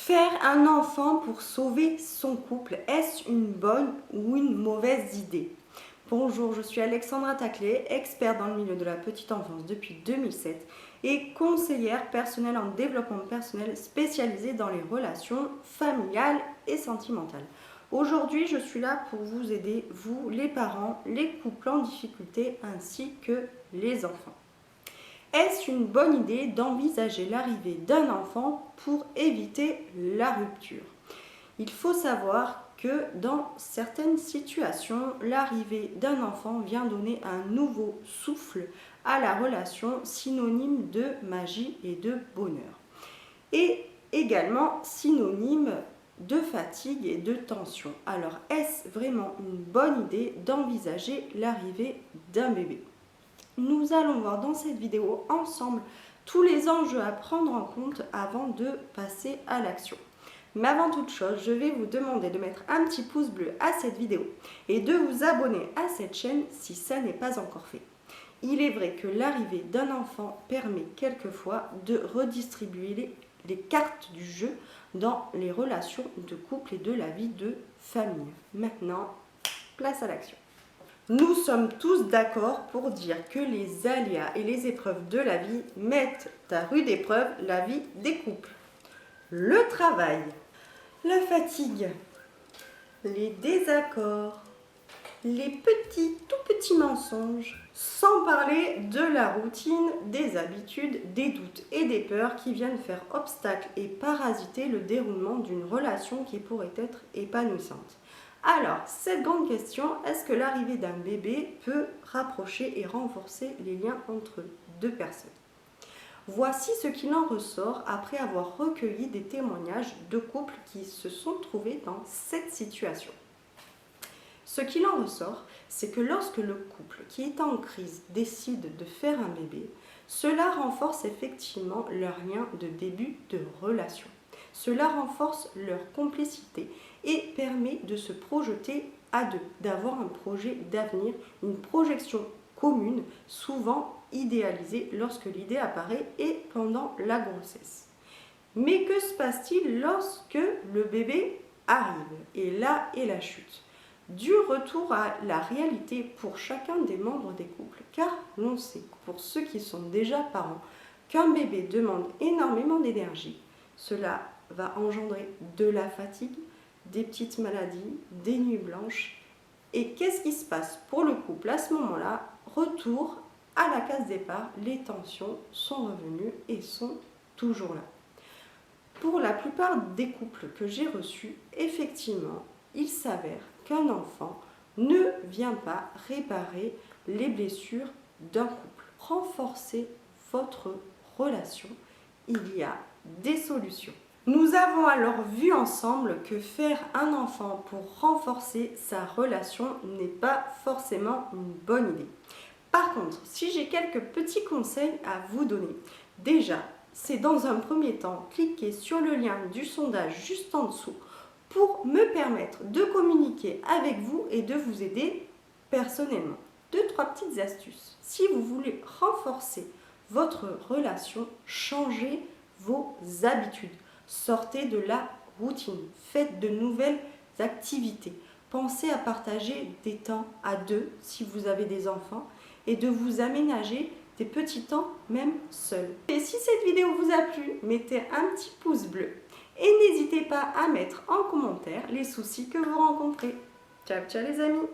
Faire un enfant pour sauver son couple, est-ce une bonne ou une mauvaise idée? Bonjour, je suis Alexandra Taclé, experte dans le milieu de la petite enfance depuis 2007 et conseillère personnelle en développement personnel spécialisée dans les relations familiales et sentimentales. Aujourd'hui, je suis là pour vous aider, vous, les parents, les couples en difficulté ainsi que les enfants. Est-ce une bonne idée d'envisager l'arrivée d'un enfant pour éviter la rupture? Il faut savoir que dans certaines situations, l'arrivée d'un enfant vient donner un nouveau souffle à la relation, synonyme de magie et de bonheur. Et également synonyme de fatigue et de tension. Alors, est-ce vraiment une bonne idée d'envisager l'arrivée d'un bébé? Nous allons voir dans cette vidéo ensemble tous les enjeux à prendre en compte avant de passer à l'action. Mais avant toute chose, je vais vous demander de mettre un petit pouce bleu à cette vidéo et de vous abonner à cette chaîne si ça n'est pas encore fait. Il est vrai que l'arrivée d'un enfant permet quelquefois de redistribuer les cartes du jeu dans les relations de couple et de la vie de famille. Maintenant, place à l'action. Nous sommes tous d'accord pour dire que les aléas et les épreuves de la vie mettent à rude épreuve la vie des couples. Le travail, la fatigue, les désaccords, les tout petits mensonges, sans parler de la routine, des habitudes, des doutes et des peurs qui viennent faire obstacle et parasiter le déroulement d'une relation qui pourrait être épanouissante. Alors, cette grande question, est-ce que l'arrivée d'un bébé peut rapprocher et renforcer les liens entre deux personnes? Voici ce qu'il en ressort après avoir recueilli des témoignages de couples qui se sont trouvés dans cette situation. Ce qu'il en ressort, c'est que lorsque le couple qui est en crise décide de faire un bébé, cela renforce effectivement leur lien de début de relation. Cela renforce leur complicité et permet de se projeter à deux, d'avoir un projet d'avenir, une projection commune, souvent idéalisée lorsque l'idée apparaît et pendant la grossesse. Mais que se passe-t-il lorsque le bébé arrive? Et là est la chute. Du retour à la réalité pour chacun des membres des couples, car l'on sait, pour ceux qui sont déjà parents, qu'un bébé demande énormément d'énergie. Cela va engendrer de la fatigue, des petites maladies, des nuits blanches. Et qu'est-ce qui se passe pour le couple à ce moment-là? Retour à la case départ, les tensions sont revenues et sont toujours là. Pour la plupart des couples que j'ai reçus, effectivement, il s'avère qu'un enfant ne vient pas réparer les blessures d'un couple. Renforcer votre relation, il y a des solutions. Nous avons alors vu ensemble que faire un enfant pour renforcer sa relation n'est pas forcément une bonne idée. Par contre, si j'ai quelques petits conseils à vous donner, déjà, c'est dans un premier temps cliquer sur le lien du sondage juste en dessous pour me permettre de communiquer avec vous et de vous aider personnellement. 2-3 petites astuces. Si vous voulez renforcer votre relation, changez vos habitudes. Sortez de la routine. Faites de nouvelles activités. Pensez à partager des temps à deux si vous avez des enfants et de vous aménager des petits temps même seuls. Et si cette vidéo vous a plu, mettez un petit pouce bleu. Et n'hésitez pas à mettre en commentaire les soucis que vous rencontrez. Ciao, ciao les amis!